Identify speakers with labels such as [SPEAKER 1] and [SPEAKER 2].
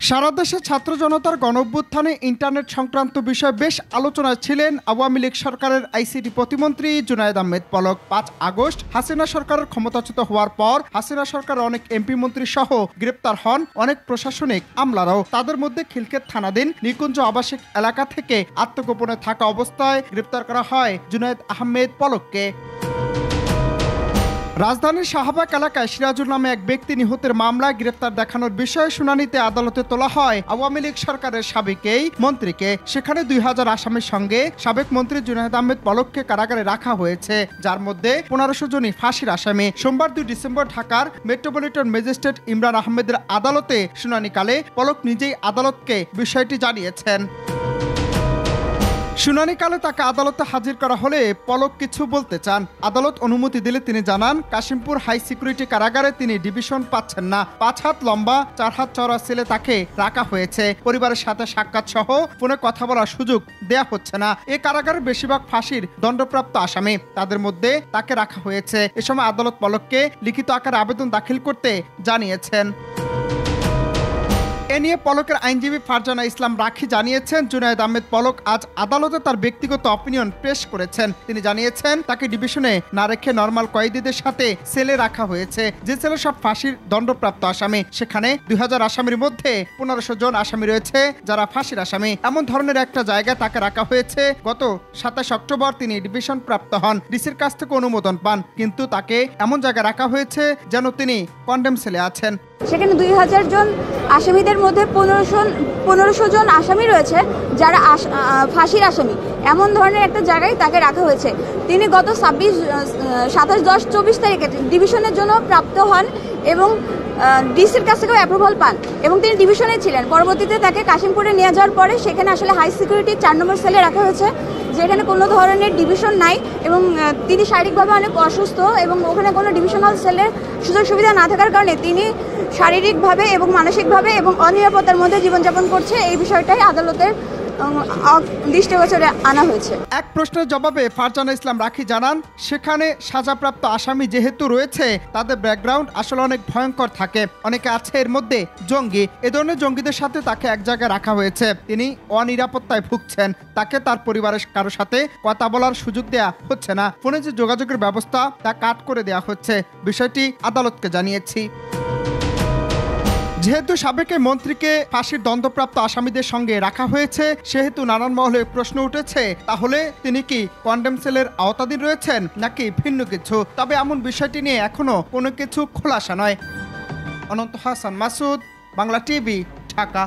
[SPEAKER 1] সারা দেশে ছাত্র জনতার গণঅভ্যুত্থানে ইন্টারনেট সংক্রান্ত বিষয়ে বেশ আলোচনায় ছিলেন আওয়ামী লীগ সরকারের আইসিটি প্রতিমন্ত্রী জুনায়েদ আহমেদ পলক। ৫ আগস্ট হাসিনা সরকারের ক্ষমতাচ্যুত হওয়ার পর হাসিনা সরকারের অনেক এমপি মন্ত্রী সহ গ্রেপ্তার হন অনেক প্রশাসনিক আমলারাও। তাদের মধ্যে খিলক্ষেত থানাধীন নিকুঞ্জ আবাসিক এলাকা থেকে আত্মগোপনে থাকা অবস্থায় গ্রেপ্তার করা হয় জুনায়েদ আহমেদ পলককে। রাজধানীর শাহবাগ এলাকায় সিরাজুল নামে এক ব্যক্তি নিহতের মামলায় গ্রেফতার দেখানোর বিষয়ে শুনানিতে আদালতে তোলা হয় আওয়ামী লীগ সরকারের সাবেক এই মন্ত্রীকে। সেখানে ২০০০ আসামির সঙ্গে সাবেক মন্ত্রী জুনায়েদ আহমেদ পলককে কারাগারে রাখা হয়েছে, যার মধ্যে ১৫০০ জনই ফাঁসির আসামি। সোমবার ২ ডিসেম্বর ঢাকার মেট্রোপলিটন ম্যাজিস্ট্রেট ইমরান আহমেদের আদালতে শুনানিকালে পলক নিজেই আদালতকে বিষয়টি জানিয়েছেন। শুনানিকালে তাকে আদালতে হাজির করা হলে পলক কিছু বলতে চান। আদালত অনুমতি দিলে তিনি জানান, কাশিমপুর হাই সিকিউরিটি কারাগারে তিনি ডিভিশন পাচ্ছেন না। ৫ হাত লম্বা ৪ হাত চওড়া সেলে তাকে রাখা হয়েছে। পরিবারের সাথে সাক্ষাৎ সহ ফোনে কথা বলার সুযোগ দেয়া হচ্ছে না। এ কারাগারের বেশিরভাগ ফাঁসির দণ্ডপ্রাপ্ত আসামি, তাদের মধ্যে তাকে রাখা হয়েছে। এ সময় আদালত পলককে লিখিত আকারে আবেদন দাখিল করতে জানিয়েছেন। এ নিয়ে পলকের আইনজীবী ফারজানা ইসলাম রাখি জানিয়েছেন, জুনায়েদ আহমেদ পলক আজ আদালতে তার ব্যক্তিগত অপিনিয়ন পেশ করেছেন। তিনি জানিয়েছেন, তাকে ডিভিশনে না রেখে নরমাল কয়েদিদের সাথে সেলে রাখা হয়েছে, যে সেলে সব ফাঁসির দণ্ডপ্রাপ্ত আসামি। সেখানে ২০০০ আসামির মধ্যে ১৫০০ জন আসামি রয়েছে যারা ফাঁসির আসামি। এমন ধরনের একটা জায়গায় তাকে রাখা হয়েছে। গত ২৭ অক্টোবর তিনি ডিভিশন প্রাপ্ত হন, ডিসির কাছ থেকে অনুমোদন পান, কিন্তু তাকে এমন জায়গায় রাখা হয়েছে যেন তিনি কন্ডেম সেলে আছেন।
[SPEAKER 2] সেখানে ২০০০ জন আসামিদের মধ্যে ১৫০০ জন আসামি রয়েছে যারা ফাঁসির আসামি। এমন ধরনের একটা জায়গায় তাকে রাখা হয়েছে। তিনি গত ২৭-১০-২৪ তারিখে ডিভিশনের জন্য প্রাপ্ত হন এবং ডিসির কাছ থেকেও অ্যাপ্রুভাল পান এবং তিনি ডিভিশনে ছিলেন। পরবর্তীতে তাকে কাশিমপুরে নিয়ে যাওয়ার পরে সেখানে আসলে হাই সিকিউরিটি ৪ নম্বর সেলে রাখা হয়েছে, যেখানে কোনো ধরনের ডিভিশন নাই এবং তিনি শারীরিকভাবে অনেক অসুস্থ এবং ওখানে কোনো ডিভিশনাল সেলের সুযোগ সুবিধা না থাকার কারণে তিনি শারীরিকভাবে এবং মানসিকভাবে এবং অনিরাপত্তার মধ্যে জীবনযাপন করছে। এই বিষয়টাই আদালতের দৃষ্টিগোচরে আনা হয়েছে।
[SPEAKER 1] এক প্রশ্নের জবাবে ফারজানা ইসলাম রাখি জানান, সেখানে সাজাপ্রাপ্ত আসামি যেহেতু রয়েছে তাদের ব্যাকগ্রাউন্ড আসলে অনেক ভয়ঙ্কর থাকে। অনেকে আছে এর মধ্যে জঙ্গি। এ ধরনের জঙ্গিদের সাথে তাকে এক জায়গায় রাখা হয়েছে। তিনি অনিরাপত্তায় ভুগছেন। তাকে তার পরিবারের কারোর সাথে কথা বলার সুযোগ দেয়া হচ্ছে না। ফোনে যে যোগাযোগের ব্যবস্থা তা কাট করে দেয়া হচ্ছে। বিষয়টি আদালতকে জানিয়েছি। যেহেতু সাবেক মন্ত্রীকে ফাঁসির দণ্ডপ্রাপ্ত আসামিদের সঙ্গে রাখা হয়েছে, সেহেতু নানান মহলে প্রশ্ন উঠেছে, তাহলে তিনি কি কন্ডেম সেলের আওতাধীন রয়েছেন নাকি ভিন্ন কিছু? তবে এমন বিষয়টি নিয়ে এখনো কোনো কিছু খোলাসা নয়। অনন্ত হাসান মাসুদ, বাংলা টিভি, ঢাকা।